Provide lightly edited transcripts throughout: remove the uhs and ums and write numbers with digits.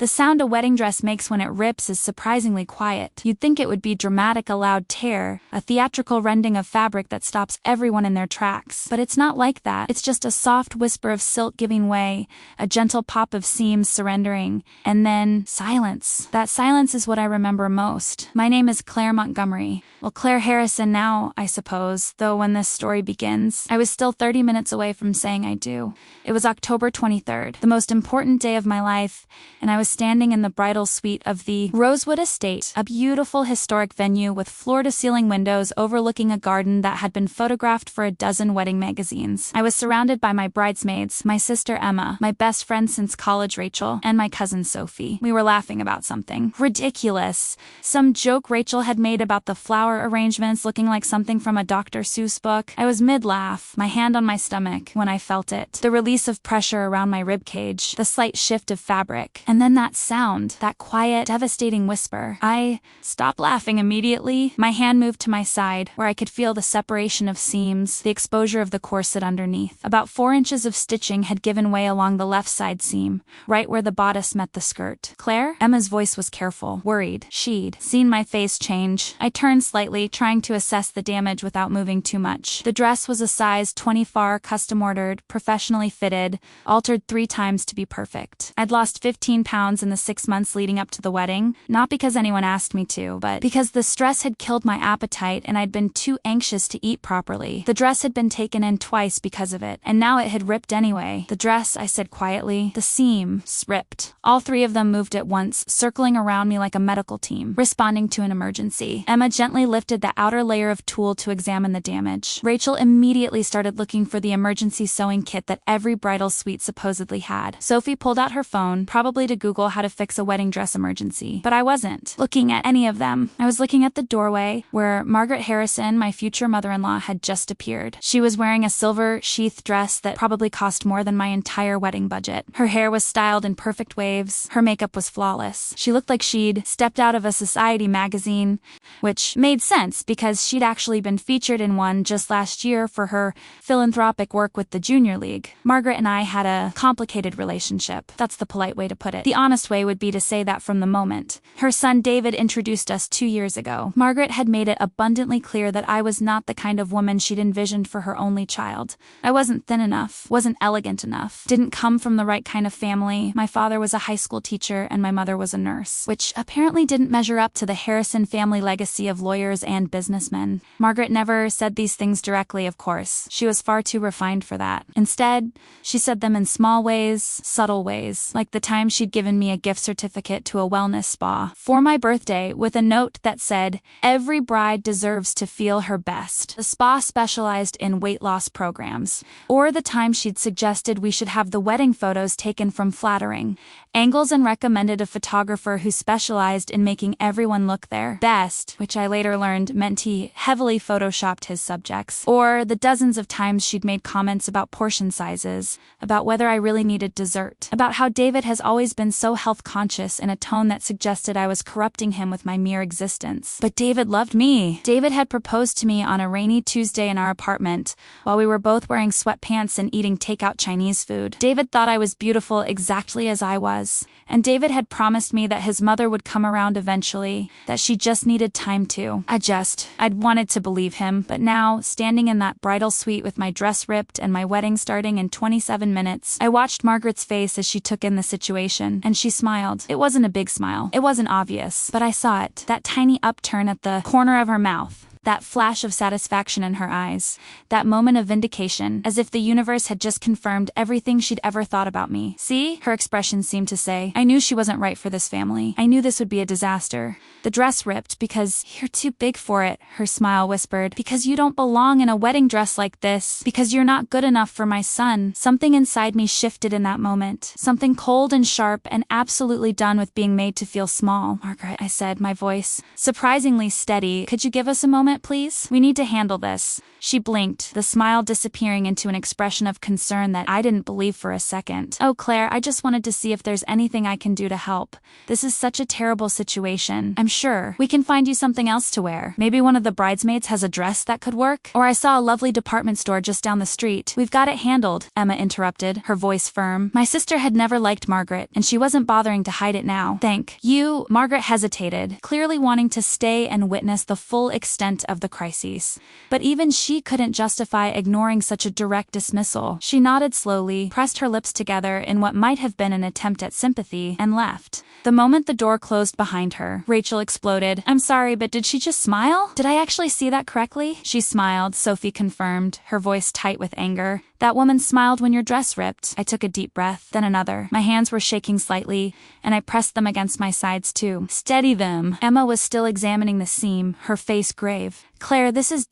The sound a wedding dress makes when it rips is surprisingly quiet. You'd think it would be dramatic, a loud tear, a theatrical rending of fabric that stops everyone in their tracks. But it's not like that. It's just a soft whisper of silk giving way, a gentle pop of seams surrendering, and then silence. That silence is what I remember most. My name is Claire Montgomery. Well, Claire Harrison now, I suppose, though when this story begins, I was still 30 minutes away from saying I do. It was October 23rd, the most important day of my life, and I was standing in the bridal suite of the Rosewood Estate, a beautiful historic venue with floor-to-ceiling windows overlooking a garden that had been photographed for a dozen wedding magazines. I was surrounded by my bridesmaids, my sister Emma, my best friend since college Rachel, and my cousin Sophie. We were laughing about something ridiculous. Some joke Rachel had made about the flower arrangements looking like something from a Dr. Seuss book. I was mid-laugh, my hand on my stomach, when I felt it. The release of pressure around my ribcage, the slight shift of fabric, and then that sound, that quiet, devastating whisper. I stopped laughing immediately. My hand moved to my side, where I could feel the separation of seams, the exposure of the corset underneath. About 4 inches of stitching had given way along the left side seam, right where the bodice met the skirt. Claire? Emma's voice was careful, worried. She'd seen my face change. I turned slightly, trying to assess the damage without moving too much. The dress was a size 24, custom-ordered, professionally fitted, altered 3 times to be perfect. I'd lost 15 pounds in the 6 months leading up to the wedding, not because anyone asked me to, but because the stress had killed my appetite and I'd been too anxious to eat properly. The dress had been taken in twice because of it, and now it had ripped anyway. The dress, I said quietly, the seam, ripped. All 3 of them moved at once, circling around me like a medical team, responding to an emergency. Emma gently lifted the outer layer of tulle to examine the damage. Rachel immediately started looking for the emergency sewing kit that every bridal suite supposedly had. Sophie pulled out her phone, probably to Google how to fix a wedding dress emergency. But I wasn't looking at any of them. I was looking at the doorway, where Margaret Harrison, my future mother-in-law, had just appeared. She was wearing a silver sheath dress that probably cost more than my entire wedding budget. Her hair was styled in perfect waves. Her makeup was flawless. She looked like she'd stepped out of a society magazine, which made sense because she'd actually been featured in one just last year for her philanthropic work with the Junior League. Margaret and I had a complicated relationship. That's the polite way to put it. The honest way would be to say that from the moment her son David introduced us 2 years ago. Margaret had made it abundantly clear that I was not the kind of woman she'd envisioned for her only child. I wasn't thin enough, wasn't elegant enough, didn't come from the right kind of family. My father was a high school teacher and my mother was a nurse, which apparently didn't measure up to the Harrison family legacy of lawyers and businessmen. Margaret never said these things directly, of course. She was far too refined for that. Instead, she said them in small ways, subtle ways, like the time she'd given me a gift certificate to a wellness spa for my birthday with a note that said, "Every bride deserves to feel her best." The spa specialized in weight loss programs. Or the time she'd suggested we should have the wedding photos taken from flattering angles and recommended a photographer who specialized in making everyone look their best, which I later learned meant he heavily photoshopped his subjects. Or the dozens of times she'd made comments about portion sizes, about whether I really needed dessert, about how David has always been so health conscious in a tone that suggested I was corrupting him with my mere existence. But David loved me. David had proposed to me on a rainy Tuesday in our apartment, while we were both wearing sweatpants and eating takeout Chinese food. David thought I was beautiful exactly as I was. And David had promised me that his mother would come around eventually, that she just needed time to adjust. I'd wanted to believe him, but now, standing in that bridal suite with my dress ripped and my wedding starting in 27 minutes, I watched Margaret's face as she took in the situation, and she smiled. It wasn't a big smile. It wasn't obvious, but I saw it. That tiny upturn at the corner of her mouth. That flash of satisfaction in her eyes. That moment of vindication, as if the universe had just confirmed everything she'd ever thought about me. "See?" her expression seemed to say. I knew she wasn't right for this family. I knew this would be a disaster. The dress ripped because you're too big for it, her smile whispered. Because you don't belong in a wedding dress like this. Because you're not good enough for my son. Something inside me shifted in that moment. Something cold and sharp and absolutely done with being made to feel small. "Margaret," I said, my voice surprisingly steady. "Could you give us a moment, minute, please? We need to handle this. She blinked, the smile disappearing into an expression of concern that I didn't believe for a second. Oh, Claire, I just wanted to see if there's anything I can do to help. This is such a terrible situation. I'm sure we can find you something else to wear. Maybe one of the bridesmaids has a dress that could work? Or I saw a lovely department store just down the street. We've got it handled, Emma interrupted, her voice firm. My sister had never liked Margaret, and she wasn't bothering to hide it now. Thank you. Margaret hesitated, clearly wanting to stay and witness the full extent of the crises. But even she couldn't justify ignoring such a direct dismissal. She nodded slowly, pressed her lips together in what might have been an attempt at sympathy, and left. The moment the door closed behind her, Rachel exploded. I'm sorry, but did she just smile? Did I actually see that correctly? She smiled, Sophie confirmed, her voice tight with anger. That woman smiled when your dress ripped. I took a deep breath, then another. My hands were shaking slightly, and I pressed them against my sides too. Steady them. Emma was still examining the seam, her face grave. Claire, this is ...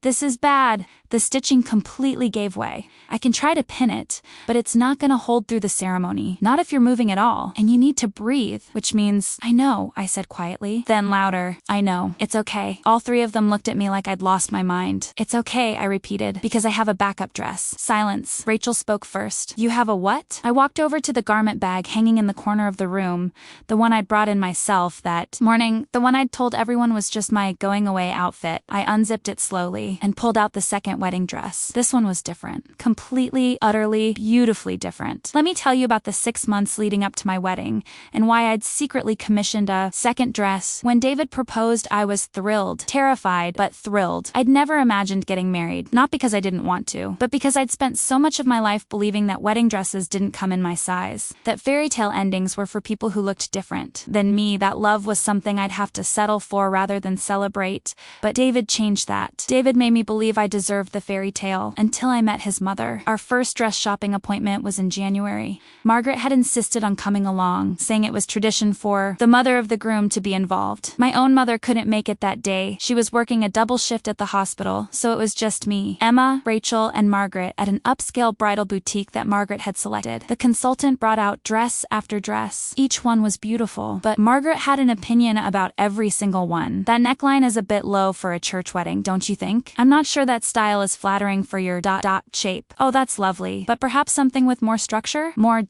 This is bad. The stitching completely gave way. I can try to pin it, but it's not gonna hold through the ceremony. Not if you're moving at all. And you need to breathe, which means, I know, I said quietly. Then louder, I know. It's okay. All three of them looked at me like I'd lost my mind. It's okay, I repeated, because I have a backup dress. Silence. Rachel spoke first. You have a what? I walked over to the garment bag hanging in the corner of the room, the one I'd brought in myself that morning, the one I'd told everyone was just my going away outfit. I unzipped it slowly and pulled out the second wedding dress. This one was different. Completely, utterly, beautifully different. Let me tell you about the 6 months leading up to my wedding and why I'd secretly commissioned a second dress. When David proposed, I was thrilled, terrified, but thrilled. I'd never imagined getting married, not because I didn't want to, but because I'd spent so much of my life believing that wedding dresses didn't come in my size, that fairy tale endings were for people who looked different than me, that love was something I'd have to settle for rather than celebrate. But David changed that. David made me believe I deserved the fairy tale until I met his mother. Our first dress shopping appointment was in January. Margaret had insisted on coming along, saying it was tradition for the mother of the groom to be involved. My own mother couldn't make it that day. She was working a double shift at the hospital, so it was just me, Emma, Rachel, and Margaret at an upscale bridal boutique that Margaret had selected. The consultant brought out dress after dress. Each one was beautiful, but Margaret had an opinion about every single one. That neckline is a bit low for a church wedding, don't you think? I'm not sure that style is flattering for your ... shape. Oh, that's lovely, but perhaps something with more structure? More ...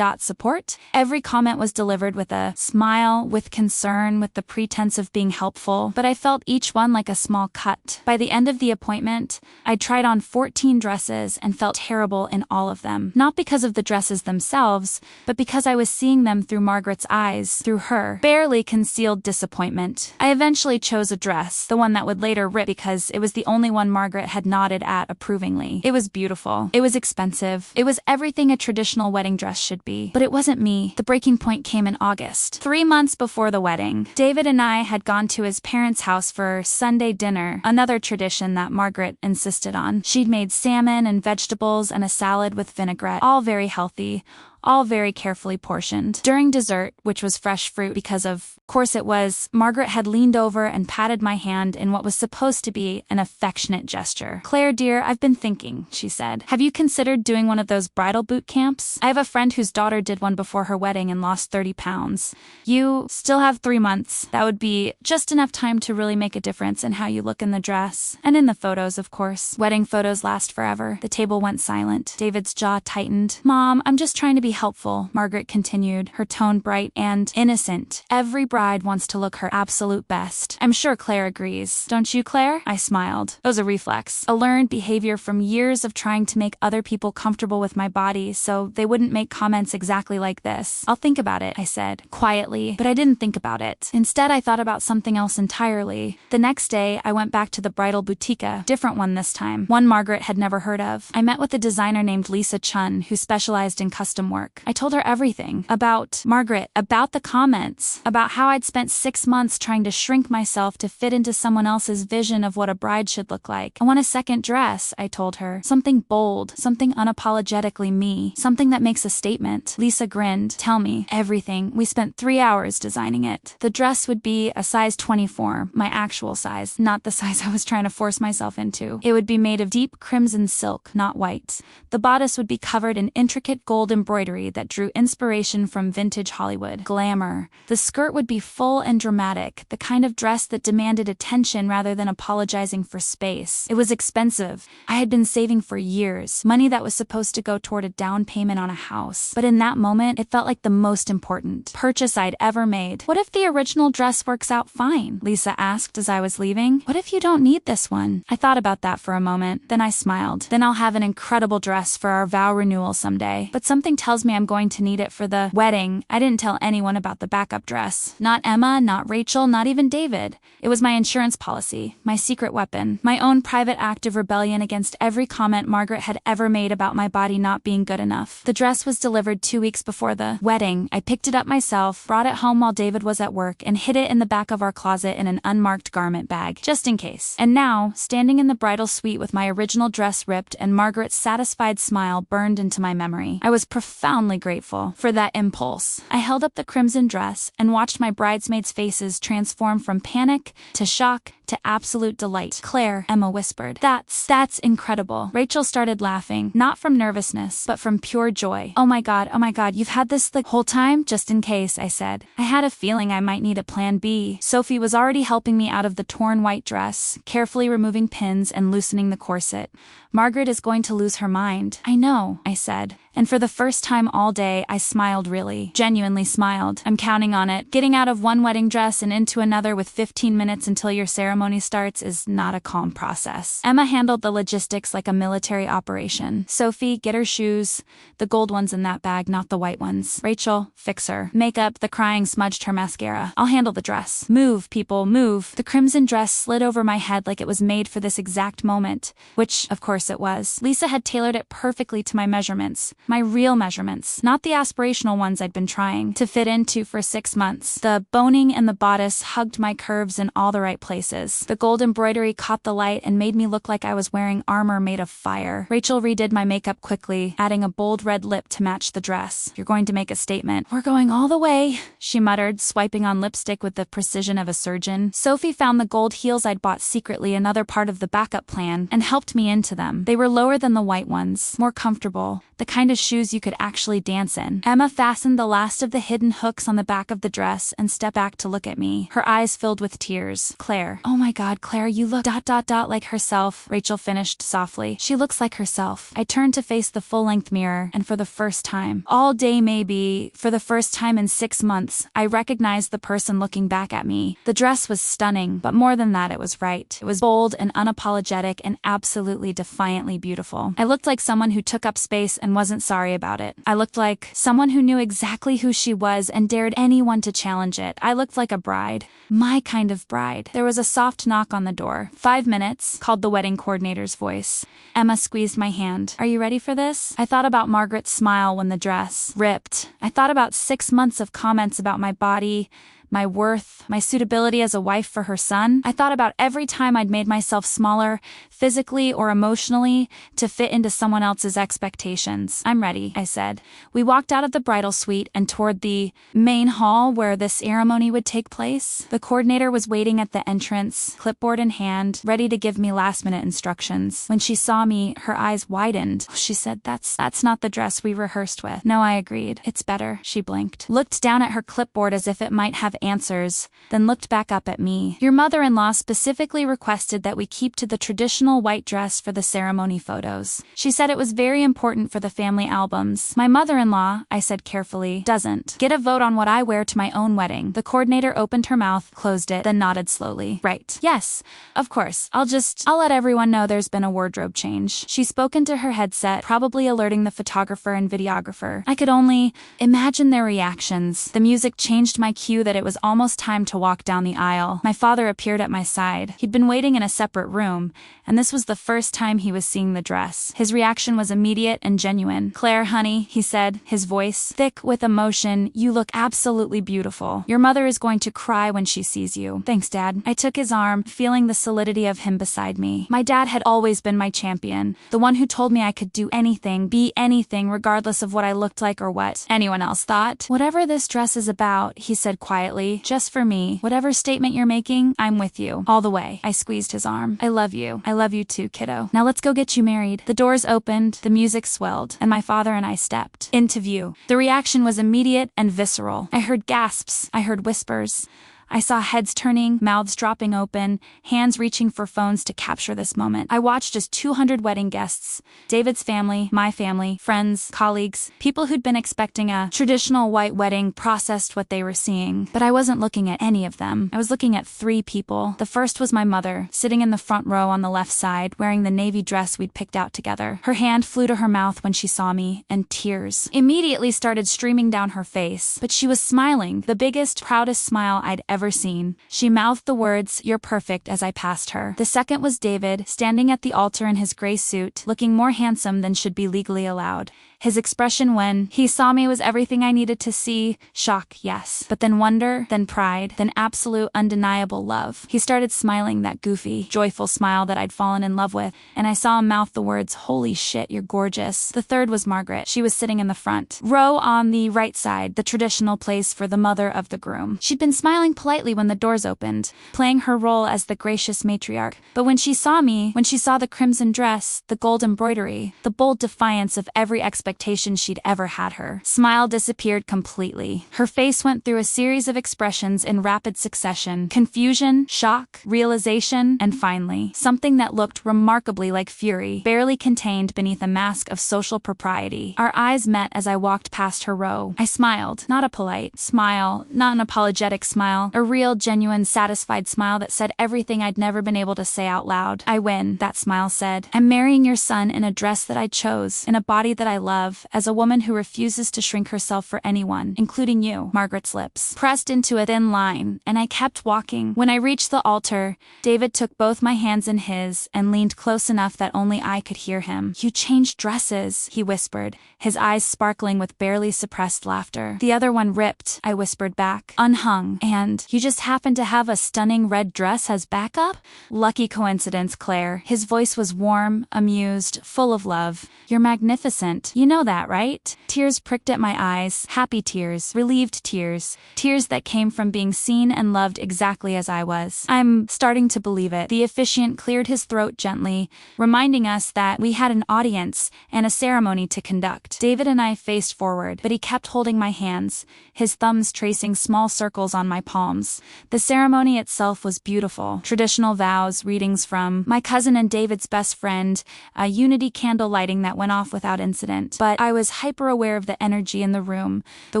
support? Every comment was delivered with a smile, with concern, with the pretense of being helpful, but I felt each one like a small cut. By the end of the appointment, I'd tried on 14 dresses and felt terrible in all of them. Not because of the dresses themselves, but because I was seeing them through Margaret's eyes, through her barely concealed disappointment. I eventually chose a dress, the one that would later rip because it was the only one Margaret had nodded at approvingly. It was beautiful. It was expensive. It was everything a traditional wedding dress should be. But it wasn't me. The breaking point came in August. 3 months before the wedding, David and I had gone to his parents' house for Sunday dinner, another tradition that Margaret insisted on. She'd made salmon and vegetables and a salad with vinaigrette, all very healthy, all very carefully portioned. During dessert, which was fresh fruit because of course it was, Margaret had leaned over and patted my hand in what was supposed to be an affectionate gesture. Claire, dear, I've been thinking, she said. Have you considered doing one of those bridal boot camps? I have a friend whose daughter did one before her wedding and lost 30 pounds. You still have 3 months. That would be just enough time to really make a difference in how you look in the dress. And in the photos, of course. Wedding photos last forever. The table went silent. David's jaw tightened. Mom, I'm just trying to be helpful, Margaret continued, her tone bright and innocent. Every bride wants to look her absolute best. I'm sure Claire agrees. Don't you, Claire? I smiled. It was a reflex. A learned behavior from years of trying to make other people comfortable with my body so they wouldn't make comments exactly like this. I'll think about it, I said, quietly, but I didn't think about it. Instead, I thought about something else entirely. The next day, I went back to the bridal boutique, a different one this time, one Margaret had never heard of. I met with a designer named Lisa Chun who specialized in custom work. I told her everything about Margaret, about the comments, about how I'd spent 6 months trying to shrink myself to fit into someone else's vision of what a bride should look like. I want a second dress, I told her. Something bold, something unapologetically me, something that makes a statement. Lisa grinned. Tell me. Everything. We spent 3 hours designing it. The dress would be a size 24, my actual size, not the size I was trying to force myself into. It would be made of deep crimson silk, not white. The bodice would be covered in intricate gold embroidery embroidery that drew inspiration from vintage Hollywood glamour. The skirt would be full and dramatic, the kind of dress that demanded attention rather than apologizing for space. It was expensive. I had been saving for years, money that was supposed to go toward a down payment on a house. But in that moment, it felt like the most important purchase I'd ever made. What if the original dress works out fine? Lisa asked as I was leaving. What if you don't need this one? I thought about that for a moment, then I smiled. Then I'll have an incredible dress for our vow renewal someday. But something tells me I'm going to need it for the wedding. I didn't tell anyone about the backup dress. Not Emma, not Rachel, not even David. It was my insurance policy, my secret weapon, my own private act of rebellion against every comment Margaret had ever made about my body not being good enough. The dress was delivered 2 weeks before the wedding. I picked it up myself, brought it home while David was at work, and hid it in the back of our closet in an unmarked garment bag, just in case. And now, standing in the bridal suite with my original dress ripped and Margaret's satisfied smile burned into my memory, I was profoundly grateful for that impulse. I held up the crimson dress and watched my bridesmaids' faces transform from panic to shock to absolute delight. Claire, Emma whispered. That's incredible. Rachel started laughing, not from nervousness, but from pure joy. Oh my god, you've had this the whole time? Just in case, I said. I had a feeling I might need a plan B. Sophie was already helping me out of the torn white dress, carefully removing pins and loosening the corset. Margaret is going to lose her mind. I know, I said. And for the first time all day, I smiled really, genuinely smiled. I'm counting on it. Getting out of one wedding dress and into another with 15 minutes until your ceremony starts is not a calm process. Emma handled the logistics like a military operation. Sophie, get her shoes. The gold ones in that bag, not the white ones. Rachel, fix her. Makeup, the crying smudged her mascara. I'll handle the dress. Move, people, move. The crimson dress slid over my head like it was made for this exact moment, which, of course, it was. Lisa had tailored it perfectly to my measurements. My real measurements, not the aspirational ones I'd been trying to fit into for 6 months. The boning and the bodice hugged my curves in all the right places. The gold embroidery caught the light and made me look like I was wearing armor made of fire. Rachel redid my makeup quickly, adding a bold red lip to match the dress. You're going to make a statement. We're going all the way, she muttered, swiping on lipstick with the precision of a surgeon. Sophie found the gold heels I'd bought secretly, another part of the backup plan, and helped me into them. They were lower than the white ones, more comfortable, the kind of shoes you could actually dance in. Emma fastened the last of the hidden hooks on the back of the dress and stepped back to look at me, her eyes filled with tears. Claire. Oh my god, Claire, you look ... like herself, Rachel finished softly. She looks like herself. I turned to face the full-length mirror, and for the first time, all day maybe, for the first time in 6 months, I recognized the person looking back at me. The dress was stunning, but more than that, it was right. It was bold and unapologetic and absolutely defiantly beautiful. I looked like someone who took up space and wasn't sorry about it. I looked like someone who knew exactly who she was and dared anyone to challenge it. I looked like a bride. My kind of bride. There was a soft knock on the door. 5 minutes, called the wedding coordinator's voice. Emma squeezed my hand. Are you ready for this? I thought about Margaret's smile when the dress ripped. I thought about 6 months of comments about my body, my worth, my suitability as a wife for her son. I thought about every time I'd made myself smaller, physically or emotionally, to fit into someone else's expectations. I'm ready, I said. We walked out of the bridal suite and toward the main hall where the ceremony would take place. The coordinator was waiting at the entrance, clipboard in hand, ready to give me last-minute instructions. When she saw me, her eyes widened. She said, That's not the dress we rehearsed with. No, I agreed. It's better. She blinked. Looked down at her clipboard as if it might have answers, then looked back up at me. Your mother-in-law specifically requested that we keep to the traditional white dress for the ceremony photos. She said it was very important for the family albums. My mother-in-law, I said carefully, doesn't get a vote on what I wear to my own wedding. The coordinator opened her mouth, closed it, then nodded slowly. Right. Yes, of course. I'll let everyone know there's been a wardrobe change. She spoke into her headset, probably alerting the photographer and videographer. I could only imagine their reactions. The music changed my cue that it was almost time to walk down the aisle. My father appeared at my side. He'd been waiting in a separate room, and this was the first time he was seeing the dress. His reaction was immediate and genuine. Claire, honey, he said, his voice thick with emotion, you look absolutely beautiful. Your mother is going to cry when she sees you. Thanks, Dad. I took his arm, feeling the solidity of him beside me. My dad had always been my champion, the one who told me I could do anything, be anything, regardless of what I looked like or what anyone else thought. Whatever this dress is about, he said quietly, quietly, just for me. Whatever statement you're making, I'm with you. All the way. I squeezed his arm. I love you. I love you too, kiddo. Now let's go get you married. The doors opened, the music swelled, and my father and I stepped into view. The reaction was immediate and visceral. I heard gasps. I heard whispers. I saw heads turning, mouths dropping open, hands reaching for phones to capture this moment. I watched as 200 wedding guests, David's family, my family, friends, colleagues, people who'd been expecting a traditional white wedding processed what they were seeing. But I wasn't looking at any of them. I was looking at 3 people. The first was my mother, sitting in the front row on the left side, wearing the navy dress we'd picked out together. Her hand flew to her mouth when she saw me, and tears immediately started streaming down her face. But she was smiling, the biggest, proudest smile I'd ever seen. She mouthed the words, "You're perfect," as I passed her. The second was David, standing at the altar in his gray suit, looking more handsome than should be legally allowed. His expression when he saw me was everything I needed to see. Shock, yes. But then wonder, then pride, then absolute undeniable love. He started smiling, that goofy, joyful smile that I'd fallen in love with, and I saw him mouth the words, "Holy shit, you're gorgeous." The third was Margaret. She was sitting in the front row on the right side, the traditional place for the mother of the groom. She'd been smiling politely when the doors opened, playing her role as the gracious matriarch. But when she saw me, when she saw the crimson dress, the gold embroidery, the bold defiance of every expectation she'd ever had, her smile disappeared completely. Her face went through a series of expressions in rapid succession: confusion, shock, realization, and finally, something that looked remarkably like fury, barely contained beneath a mask of social propriety. Our eyes met as I walked past her row. I smiled, not a polite smile, not an apologetic smile, a real, genuine, satisfied smile that said everything I'd never been able to say out loud. "I win," that smile said. "I'm marrying your son in a dress that I chose, in a body that I love, as a woman who refuses to shrink herself for anyone, including you." Margaret's lips pressed into a thin line, and I kept walking. When I reached the altar, David took both my hands in his and leaned close enough that only I could hear him. "You changed dresses," he whispered, his eyes sparkling with barely suppressed laughter. "The other one ripped," I whispered back, "unhung, and you just happened to have a stunning red dress as backup?" "Lucky coincidence, Claire." His voice was warm, amused, full of love. "You're magnificent. You know that, right?" Tears pricked at my eyes, happy tears, relieved tears, tears that came from being seen and loved exactly as I was. "I'm starting to believe it." The officiant cleared his throat gently, reminding us that we had an audience and a ceremony to conduct. David and I faced forward, but he kept holding my hands, his thumbs tracing small circles on my palms. The ceremony itself was beautiful. Traditional vows, readings from my cousin and David's best friend, a unity candle lighting that went off without incident. But I was hyper-aware of the energy in the room, the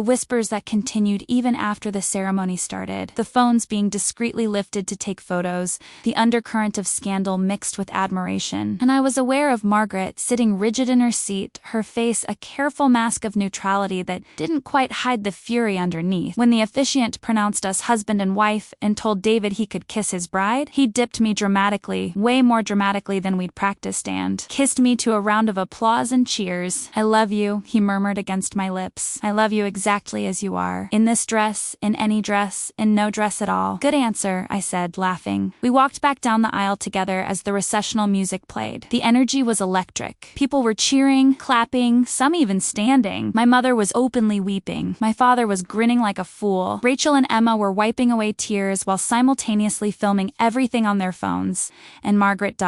whispers that continued even after the ceremony started, the phones being discreetly lifted to take photos, the undercurrent of scandal mixed with admiration. And I was aware of Margaret sitting rigid in her seat, her face a careful mask of neutrality that didn't quite hide the fury underneath. When the officiant pronounced us husband and wife and told David he could kiss his bride, he dipped me dramatically, way more dramatically than we'd practiced, and kissed me to a round of applause and cheers. "I love you," he murmured against my lips. "I love you exactly as you are. In this dress, in any dress, in no dress at all." "Good answer," I said, laughing. We walked back down the aisle together as the recessional music played. The energy was electric. People were cheering, clapping, some even standing. My mother was openly weeping. My father was grinning like a fool. Rachel and Emma were wiping away tears while simultaneously filming everything on their phones. And Margaret ...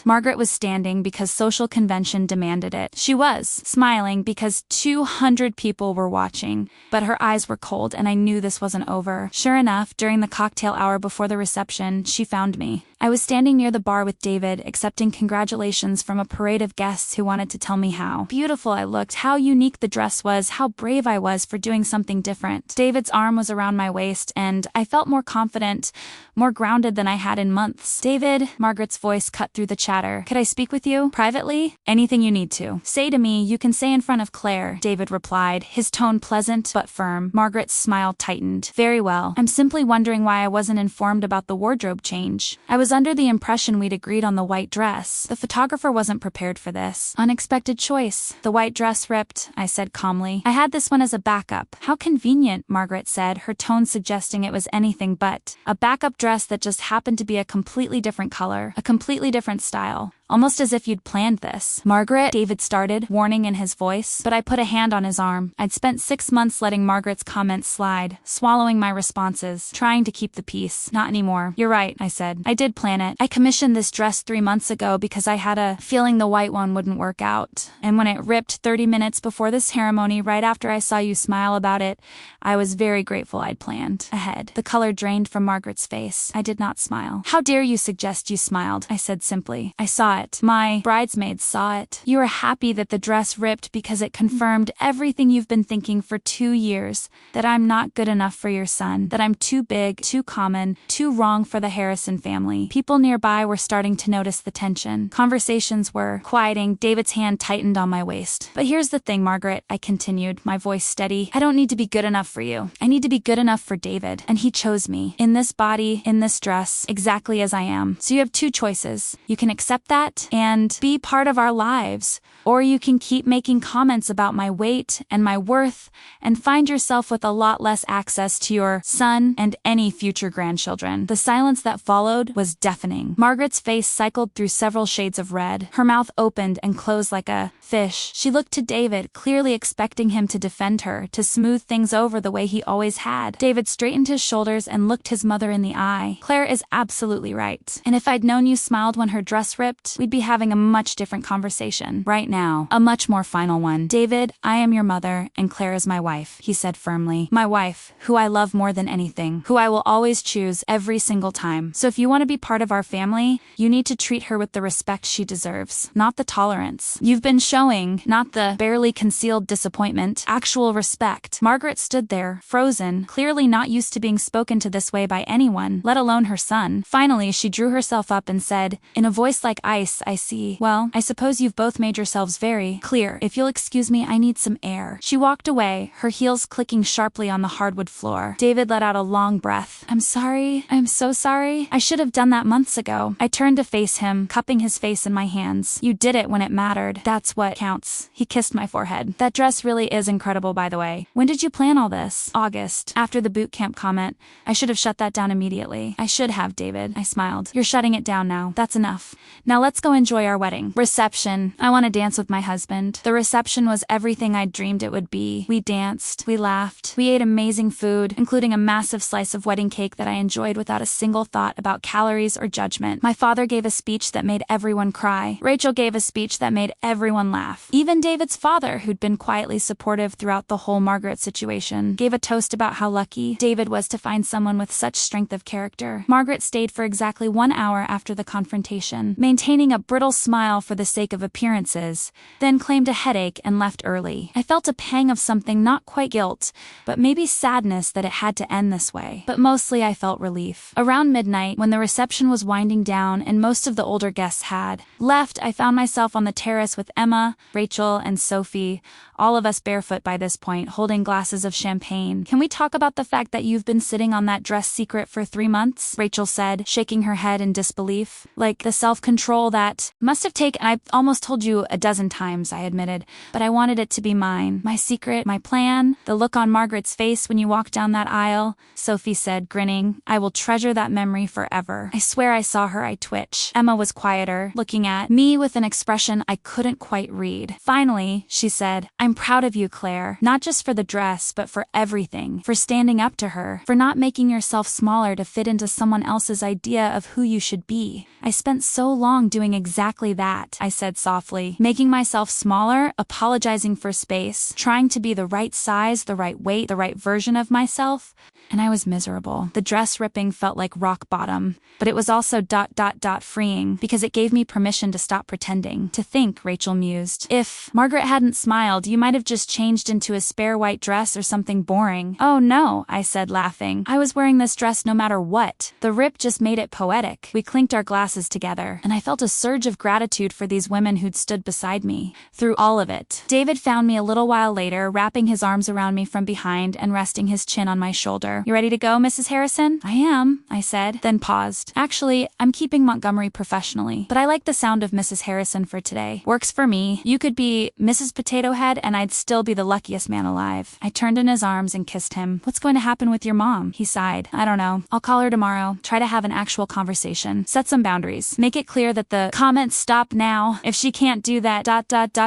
Margaret was standing because social convention demanded it. She was smiling because 200 people were watching, but her eyes were cold and I knew this wasn't over. Sure enough, during the cocktail hour before the reception, she found me. I was standing near the bar with David, accepting congratulations from a parade of guests who wanted to tell me how beautiful I looked, how unique the dress was, how brave I was for doing something different. David's arm was around my waist, and I felt more confident, more grounded than I had in months. "David," Margaret's voice cut through the chatter. "Could I speak with you? Privately?" "Anything you need to say to me, you can say in front of Claire," David replied, his tone pleasant but firm. Margaret's smile tightened. "Very well. I'm simply wondering why I wasn't informed about the wardrobe change. I was under the impression we'd agreed on the white dress. The photographer wasn't prepared for this. Unexpected choice. The white dress ripped," I said calmly. "I had this one as a backup." "How convenient," Margaret said, her tone suggesting it was anything but a backup dress that just happened to be a completely different color, a completely different style. almost as if you'd planned this. Margaret, David started, warning in his voice, but I put a hand on his arm. I'd spent 6 months letting Margaret's comments slide, swallowing my responses, trying to keep the peace. Not anymore. You're right, I said. I did plan it. I commissioned this dress 3 months ago because I had a feeling the white one wouldn't work out. And when it ripped 30 minutes before the ceremony, right after I saw you smile about it, I was very grateful I'd planned ahead. The color drained from Margaret's face. I did not smile. How dare you suggest you smiled? I said simply. I saw it. My bridesmaids saw it. You were happy that the dress ripped because it confirmed everything you've been thinking for 2 years, that I'm not good enough for your son, that I'm too big, too common, too wrong for the Harrison family. People nearby were starting to notice the tension. Conversations were quieting. David's hand tightened on my waist. But here's the thing, Margaret, I continued, my voice steady. I don't need to be good enough for you. I need to be good enough for David. And he chose me. In this body, in this dress, exactly as I am. So you have 2 choices. You can accept that and be part of our lives, or you can keep making comments about my weight and my worth and find yourself with a lot less access to your son and any future grandchildren. The silence that followed was deafening. Margaret's face cycled through several shades of red. Her mouth opened and closed like a fish. She looked to David, clearly expecting him to defend her, to smooth things over the way he always had. David straightened his shoulders and looked his mother in the eye. Claire is absolutely right. And if I'd known you smiled when her dress ripped, we'd be having a much different conversation. Right now, a much more final one. David, I am your mother, and Claire is my wife, he said firmly. My wife, who I love more than anything, who I will always choose every single time. So if you want to be part of our family, you need to treat her with the respect she deserves, not the tolerance. You've been showing, not the barely concealed disappointment, actual respect. Margaret stood there, frozen, clearly not used to being spoken to this way by anyone, let alone her son. Finally, she drew herself up and said, in a voice like ice, I see. Well, I suppose you've both made yourselves very clear. If you'll excuse me, I need some air. She walked away, her heels clicking sharply on the hardwood floor. David let out a long breath. I'm sorry. I'm so sorry. I should have done that months ago. I turned to face him, cupping his face in my hands. You did it when it mattered. That's what counts. He kissed my forehead. That dress really is incredible, by the way. When did you plan all this? August. After the boot camp comment. I should have shut that down immediately. I should have, David. I smiled. You're shutting it down now. That's enough. Now let's go enjoy our wedding. Reception. I want to dance with my husband. The reception was everything I'd dreamed it would be. We danced. We laughed. We ate amazing food, including a massive slice of wedding cake that I enjoyed without a single thought about calories or judgment. My father gave a speech that made everyone cry. Rachel gave a speech that made everyone laugh. Even David's father, who'd been quietly supportive throughout the whole Margaret situation, gave a toast about how lucky David was to find someone with such strength of character. Margaret stayed for exactly 1 hour after the confrontation, maintaining a brittle smile for the sake of appearances, then claimed a headache and left early. I felt a pang of something, not quite guilt, but maybe sadness that it had to end this way. But mostly I felt relief. Around midnight, when the reception was winding down and most of the older guests had left, I found myself on the terrace with Emma, Rachel, and Sophie, all of us barefoot by this point, holding glasses of champagne. Can we talk about the fact that you've been sitting on that dress secret for 3 months? Rachel said, shaking her head in disbelief. Like the self-control that must have taken. I've almost told you a dozen times, I admitted, but I wanted it to be mine. My secret, my plan, the look on Margaret's face when you walked down that aisle, Sophie said, grinning. I will treasure that memory forever. I swear I saw her eye twitch. Emma was quieter, looking at me with an expression I couldn't quite read. Finally, she said, I'm proud of you, Claire, not just for the dress, but for everything, for standing up to her, for not making yourself smaller to fit into someone else's idea of who you should be. I spent so long doing exactly that, I said softly, making myself smaller, apologizing for space, trying to be the right size, the right weight, the right version of myself, and I was miserable. The dress ripping felt like rock bottom, but it was also ... freeing, because it gave me permission to stop pretending, to think, Rachel mused. If Margaret hadn't smiled, you might have just changed into a spare white dress or something boring. Oh no, I said, laughing. I was wearing this dress no matter what. The rip just made it poetic. We clinked our glasses together, and I felt a surge of gratitude for these women who'd stood beside me through all of it. David found me a little while later, wrapping his arms around me from behind and resting his chin on my shoulder. You ready to go, Mrs. Harrison? I am, I said, then paused. Actually, I'm keeping Montgomery professionally, but I like the sound of Mrs. Harrison for today. Works for me. You could be Mrs. Potato Head and and I'd still be the luckiest man alive. I turned in his arms and kissed him. What's going to happen with your mom? He sighed. I don't know. I'll call her tomorrow. Try to have an actual conversation. Set some boundaries. Make it clear that the comments stop now. If she can't do that ...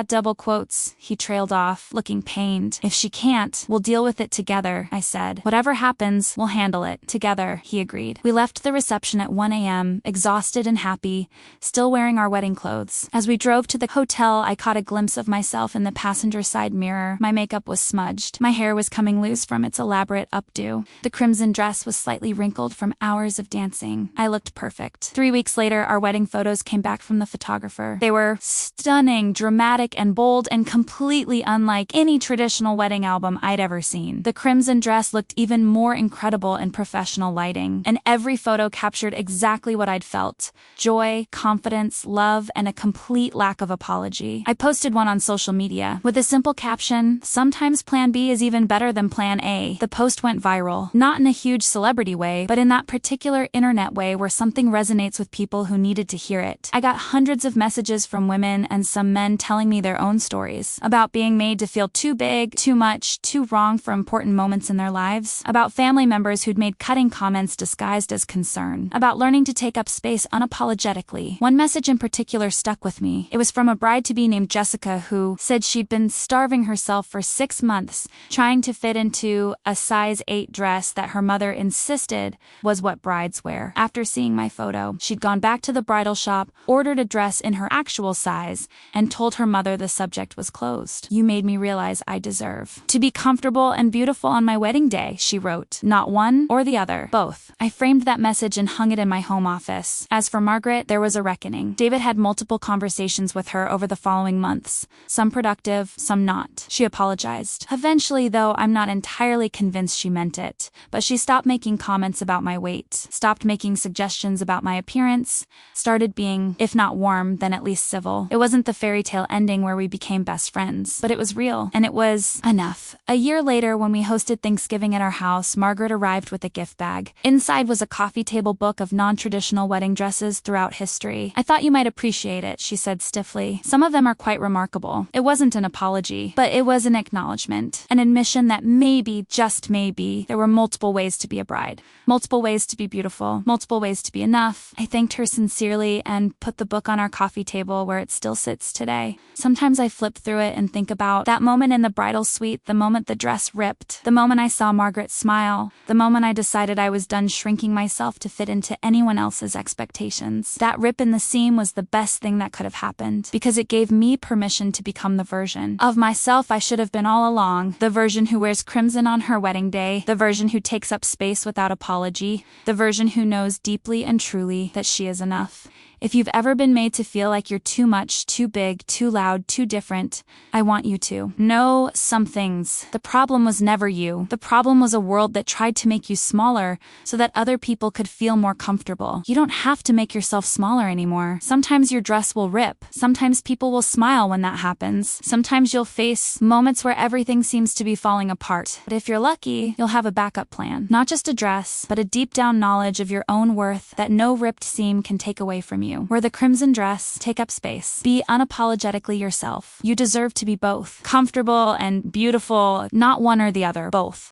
double quotes. He trailed off, looking pained. If she can't, we'll deal with it together, I said. Whatever happens, we'll handle it. Together, he agreed. We left the reception at 1 a.m., exhausted and happy, still wearing our wedding clothes. As we drove to the hotel, I caught a glimpse of myself in the passenger side mirror. My makeup was smudged. My hair was coming loose from its elaborate updo. The crimson dress was slightly wrinkled from hours of dancing. I looked perfect. 3 weeks later, our wedding photos came back from the photographer. They were stunning, dramatic, and bold, and completely unlike any traditional wedding album I'd ever seen. The crimson dress looked even more incredible in professional lighting, and every photo captured exactly what I'd felt: joy, confidence, love, and a complete lack of apology. I posted one on social media with a simple caption, "Sometimes Plan B is even better than Plan A." The post went viral, not in a huge celebrity way, but in that particular internet way where something resonates with people who needed to hear it. I got hundreds of messages from women and some men telling me their own stories about being made to feel too big, too much, too wrong for important moments in their lives, about family members who'd made cutting comments disguised as concern, about learning to take up space unapologetically. One message in particular stuck with me. It was from a bride-to-be named Jessica who said she'd been starving herself for 6 months, trying to fit into a size 8 dress that her mother insisted was what brides wear. After seeing my photo, she'd gone back to the bridal shop, ordered a dress in her actual size, and told her mother the subject was closed. "You made me realize I deserve to be comfortable and beautiful on my wedding day," she wrote. Not one or the other, both. I framed that message and hung it in my home office. As for Margaret, there was a reckoning. David had multiple conversations with her over the following months, some productive, some not. She apologized. Eventually, though, I'm not entirely convinced she meant it, but she stopped making comments about my weight, stopped making suggestions about my appearance, started being, if not warm, then at least civil. It wasn't the fairy tale ending where we became best friends, but it was real, and it was enough. A year later, when we hosted Thanksgiving at our house, Margaret arrived with a gift bag. Inside was a coffee table book of non-traditional wedding dresses throughout history. "I thought you might appreciate it," she said stiffly. "Some of them are quite remarkable." It wasn't an apology, but it was an acknowledgement, an admission that maybe, just maybe, there were multiple ways to be a bride, multiple ways to be beautiful, multiple ways to be enough. I thanked her sincerely and put the book on our coffee table where it still sits today. Sometimes I flip through it and think about that moment in the bridal suite, the moment the dress ripped, the moment I saw Margaret smile, the moment I decided I was done shrinking myself to fit into anyone else's expectations. That rip in the seam was the best thing that could have happened, because it gave me permission to become the version of myself I should have been all along, the version who wears crimson on her wedding day, the version who takes up space without apology, the version who knows deeply and truly that she is enough. If you've ever been made to feel like you're too much, too big, too loud, too different, I want you to know some things. The problem was never you. The problem was a world that tried to make you smaller so that other people could feel more comfortable. You don't have to make yourself smaller anymore. Sometimes your dress will rip. Sometimes people will smile when that happens. Sometimes you'll face moments where everything seems to be falling apart. But if you're lucky, you'll have a backup plan. Not just a dress, but a deep down knowledge of your own worth that no ripped seam can take away from you. Wear the crimson dress, take up space. Be unapologetically yourself. You deserve to be both. Comfortable and beautiful, not one or the other, both.